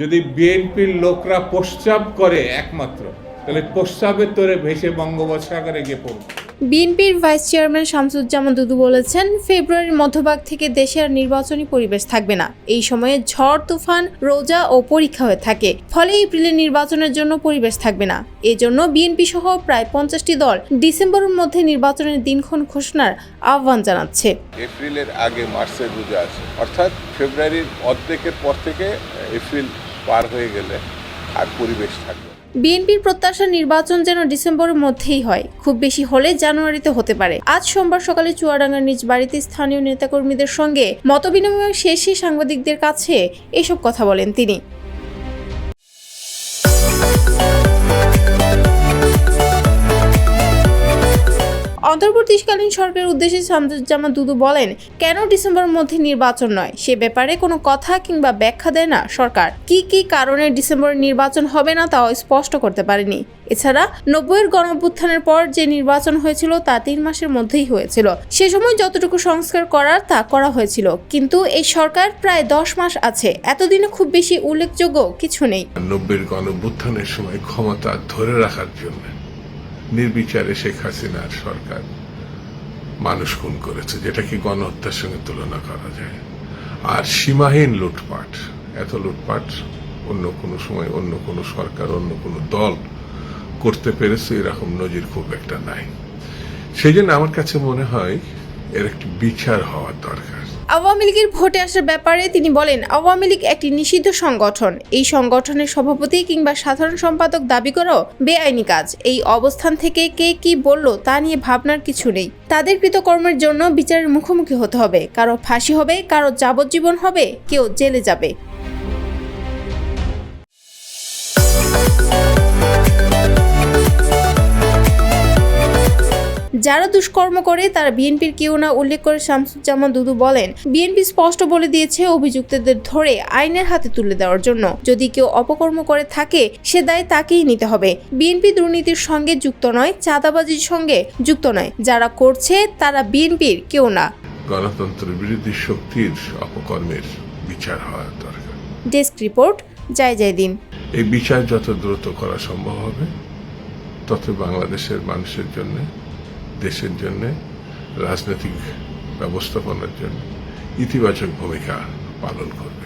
যদি বিএনপির লোকরা প্রস্রাব করে একমাত্র, তাহলে প্রস্রাবের তোরে ভেসে বঙ্গোপসাগরে গিয়ে পড়বে। বিএনপির ভাইস চেয়ারম্যান শামসুজ্জামান দুদু বলেছেন, ফেব্রুয়ারির মধ্যভাগ থেকে দেশে আর নির্বাচনী পরিবেশ থাকবে না। এই সময়ে ঝড়, তুফান, রোজা ও পরীক্ষা হয়ে থাকে, ফলে এপ্রিলে নির্বাচনের জন্য পরিবেশ থাকবে না। এজন্য বিএনপি সহ প্রায় 50টি দল ডিসেম্বরের মধ্যে নির্বাচনের দিনক্ষণ ঘোষণার আহ্বান জানাচ্ছে। এপ্রিলের আগে মার্চের রোজা আছে, অর্থাৎ ফেব্রুয়ারির অর্ধেকের পর থেকে এপ্রিল পার হয়ে গেলে আর পরিবেশ থাকবে। বিএনপির প্রত্যাশা নির্বাচন যেন ডিসেম্বরের মধ্যেই হয়, খুব বেশি হলে জানুয়ারিতে হতে পারে। আজ সোমবার সকালে চুয়াডাঙ্গার নিজ বাড়িতে স্থানীয় নেতাকর্মীদের সঙ্গে মতবিনিময় শেষে সাংবাদিকদের কাছে এসব কথা বলেন তিনি। অন্তর্বর্তীকালীন সরকারের উদ্দেশ্যে শামসুজ্জামান দুদু বলেন, কেন ডিসেম্বরের মধ্যে নির্বাচন নয় সে ব্যাপারে কোনো কথা কিংবা ব্যাখ্যা দেয় না সরকার। কি কারণে ডিসেম্বরে নির্বাচন হবে না তাও স্পষ্ট করতে পারেনি। এছাড়া 90-এর গণঅভ্যুত্থানের পর যে নির্বাচন হয়েছিল তা 3 মাসের মধ্যেই হয়েছিল। সে সময় যতটুকু সংস্কার করার তা করা হয়েছিল, কিন্তু এই সরকার প্রায় 10 মাস আছে, এতদিনে খুব বেশি উল্লেখযোগ্য কিছু নেই। 90-এর গণঅভ্যুত্থানের সময় ক্ষমতা ধরে রাখার জন্য নির্বিচারে শেখ হাসিনার সরকার মানুষ খুন করেছে, যেটাকে গণহত্যার সঙ্গে তুলনা করা যায়। আর সীমাহীন লুটপাট, এত লুটপাট অন্য কোনো সময় অন্য কোনো সরকার অন্য কোনো দল করতে পেরেছে এরকম নজির খুব একটা নাই। সেই জন্য আমার কাছে মনে হয় এর একটি বিচার হওয়ার দরকার। আওয়ামী লীগের ভোটে আসার ব্যাপারে তিনি বলেন, আওয়ামী লীগ একটি নিষিদ্ধ সংগঠন। এই সংগঠনের সভাপতি কিংবা সাধারণ সম্পাদক দাবি করাও বেআইনি কাজ। এই অবস্থান থেকে কে কি বলল তা নিয়ে ভাবনার কিছু নেই। তাদের কৃতকর্মের জন্য বিচারের মুখোমুখি হতে হবে। কারো ফাঁসি হবে, কারো যাবজ্জীবন হবে, কেউ জেলে যাবে। যারা দুষ্কর্ম করে তারা বিএনপির কেউ না উল্লেখ করে শামসুজ্জামান দুদু বলেন, বিএনপি স্পষ্ট বলে দিয়েছে অভিযুক্তদের ধরে আইনের হাতে তুলে দেওয়ার জন্য। যদি কেউ অপকর্ম করে থাকে সে দায় তাকেই নিতে হবে। বিএনপি দুর্নীতির সঙ্গে যুক্ত নয়, চাঁদাবাজির সঙ্গে যুক্ত নয়। যারা করছে তারা বিএনপির কেউ না। গণতন্ত্র বিরোধী শক্তির অপকর্মের বিচার হওয়া দরকার। ডেস্ক রিপোর্ট, জয় দিন। এই বিচার যত দ্রুত করা সম্ভব হবে তত বাংলাদেশের মানুষের জন্য, দেশের জন্য, রাজনৈতিক ব্যবস্থাপনার জন্য ইতিবাচক ভূমিকা পালন করবে।